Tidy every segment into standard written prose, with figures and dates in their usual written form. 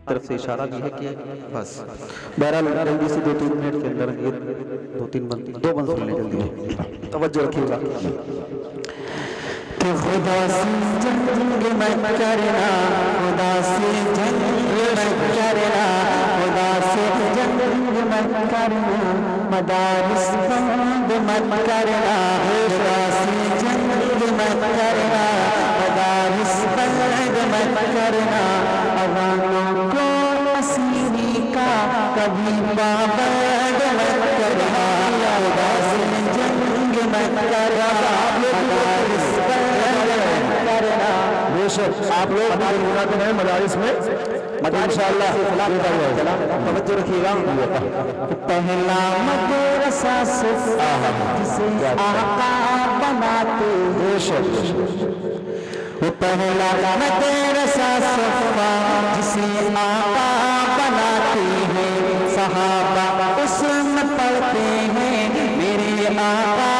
طرف سے اشارہ بھی ہے کہ بس بہرحال جلدی سے 2-3 منٹ کے اندر یہ 2 منزل لے جلدی توجہ رکھیے گا کہ خدا سے جنگ مت کرنا، خدا سے جنگ مت کرنا، خدا سے جنگ مت کرنا، مدارس بند مت کرنا، خدا سے جنگ مت کرنا، مدارس بند مت کرنا، عواموں کو اسیری کا کبھی پابند مت کرنا، خدا سے جنگ مت کرنا، مدارس آپ لوگ منعقد ہیں مدارس میں انشاءاللہ توجہ رکھیے گا پہلا مدرسہ صفا جسے آقا بناتے وہ پہلا مدرسہ صفا جسے آقا بناتے ہیں، صحابہ اس میں پڑھتے ہیں میرے آقا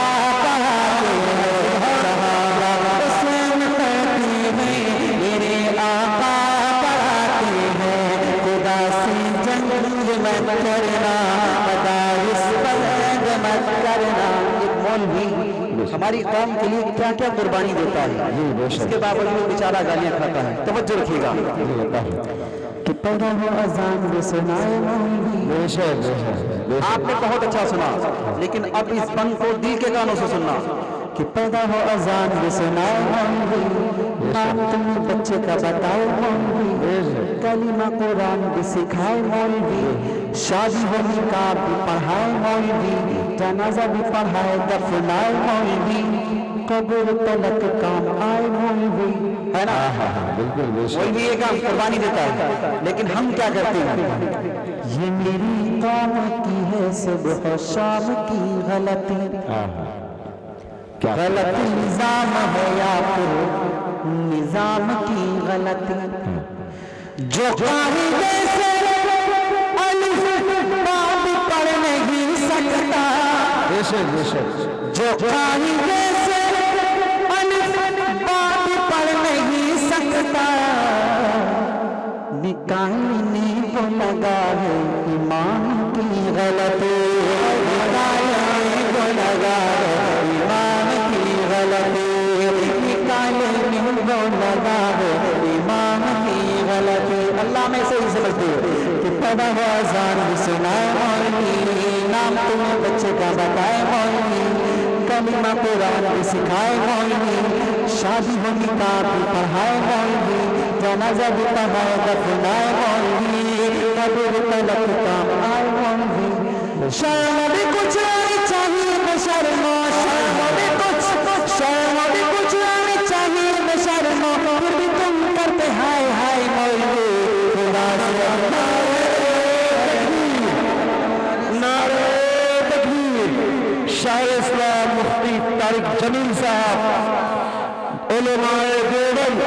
پڑھاتے ہیں، صحابہ اس میں پڑھتے ہیں میرے آقا پڑھاتے ہیں، خدا سے جنگ مت کرنا، مدارس بند مت کرنا۔ ایک مولوی ہماری قوم کے لیے کیا کیا قربانی دیتا ہے، اس کے باوجود بیچارہ گالیاں کھاتا ہے، توجہ رکھیے گا کہ پڑھو اذان بھی سنائے مولوی، آپ نے بہت اچھا سنا، لیکن اب اس بند کو دل کے کانوں سے سننا کہ پیدا ہو اذان بھی سنائے مولوی، نام تمہیں بچے کا بتاؤ مولوی، کلمہ قرآن بھی سکھائے مولوی، شادی ہو نکاح بھی پڑھائے مولوی، جنازہ بھی پڑھائے دفنائے مولوی، قبر تلک کام آئے مولوی، ہے نا؟ مولوی یہ کام قربانی دیتا ہے، لیکن ہم کیا کرتے ہیں؟ یہ میری قوم کی ہے صبح و شام کی غلطی، غلط نظام ہے یا پھر نظام کی غلطی، جو قاعدے سے الف با پڑھ نہیں سکتا، جو قاعدے سے الف با پڑھ نہیں سکتا، نکالنے کو لگا ہے ایمان کی غلطی، نکالنے کو لگا ہے ایمان کی غلطی، نکالنے کو لگا ہے ایمان کی غلطی۔ اللہ میں سے ہی سمجھتے ہو کہ پیدا ہوا اذان بھی سنائے مولوی، نام تمہیں بچے کا بتائے مولوی، کلمہ قرآن بھی سکھائے مولوی، شادی ہو نکاح بھی پڑھائے مولوی، جنازہ بھی پڑھائے دفنائے مولوی، قبر تلک کام آئے مولوی، شرم بھی کچھ آنی چاہیے نہ شرمو، شرم بھی کچھ آنی چاہیے نہ شرمو، پھر بھی تم کرتے ہائے ہائے مولوی، خدا سے نعرہ تکبیر۔ شاعر اسلام مفتی طارق جمیل صاحب، علماء دیوبند،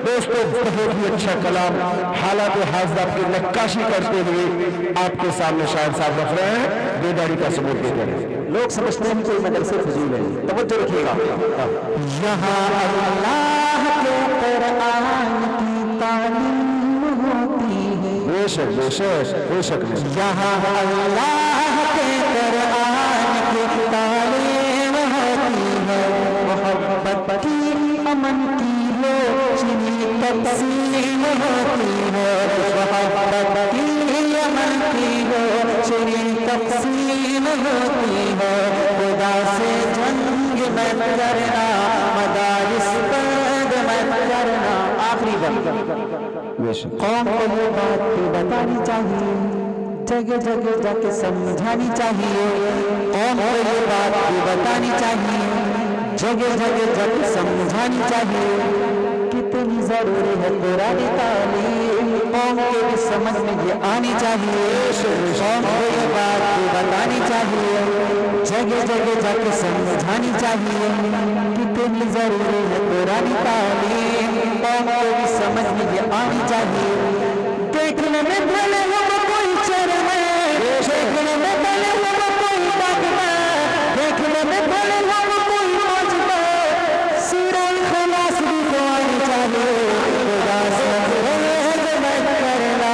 دوستو بہت ہی اچھا کلام حالات حاضرہ کی نقاشی کرتے ہوئے آپ کے سامنے شاعر صاحب رکھ رہے ہیں، بیداری کا ثبوت دیتے ہیں۔ لوگ سمجھتے ہیں کہ مدرسے فضول ہے، توجہ رکھیے گا یہاں اللہ کے قرآن کی تعلیم ہوتی ہے، بے شک بے شک بے شک نہیں، یہاں اللہ کے قرآن کی تعلیم ہوتی ہے، محبت کی امن کی روشنی تقسیم ہوتی ہے، محبت کی امن کی روشنی تقسیم ہوتی ہے، خدا سے جنگ مت کرنا، مدارس بند مت کرنا۔ آخری بات بے شک قوم کو یہ بات بھی بتانی چاہیے، جگہ جگہ جا کے سمجھانی چاہیے، قوم کو یہ بات بھی بتانی چاہیے، جگہ جگہ جا کے سمجھانی چاہیے، کتنی ضروری ہے قرآن تعلیم، قوم کے بھی سمجھ میں یہ آنی چاہیے، قوم کو یہ بات بھی بتانی چاہیے، جگہ جگہ جا کے سمجھانی چاہیے، کتنی ضروری ہے قرآن تعلیم، قوم کو بھی سمجھ میں یہ آنی چاہیے۔ دیکھنے میں بھلے ہو کوئی چرم ہے، دیکھنے میں بھلے ہو کوئی ڈاکٹر، دیکھنے میں بھلے ہو کوئی موجودہ، سورہ اخلاص بھی تو آنی چاہیے، خدا سے جنگ مت کرنا،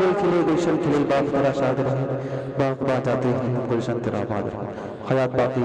گل کھلے گلشن کھلے باغ تیرا شاد رہے باغ بات آتے ہیں گلشن تیرا آباد رہے حیات باقی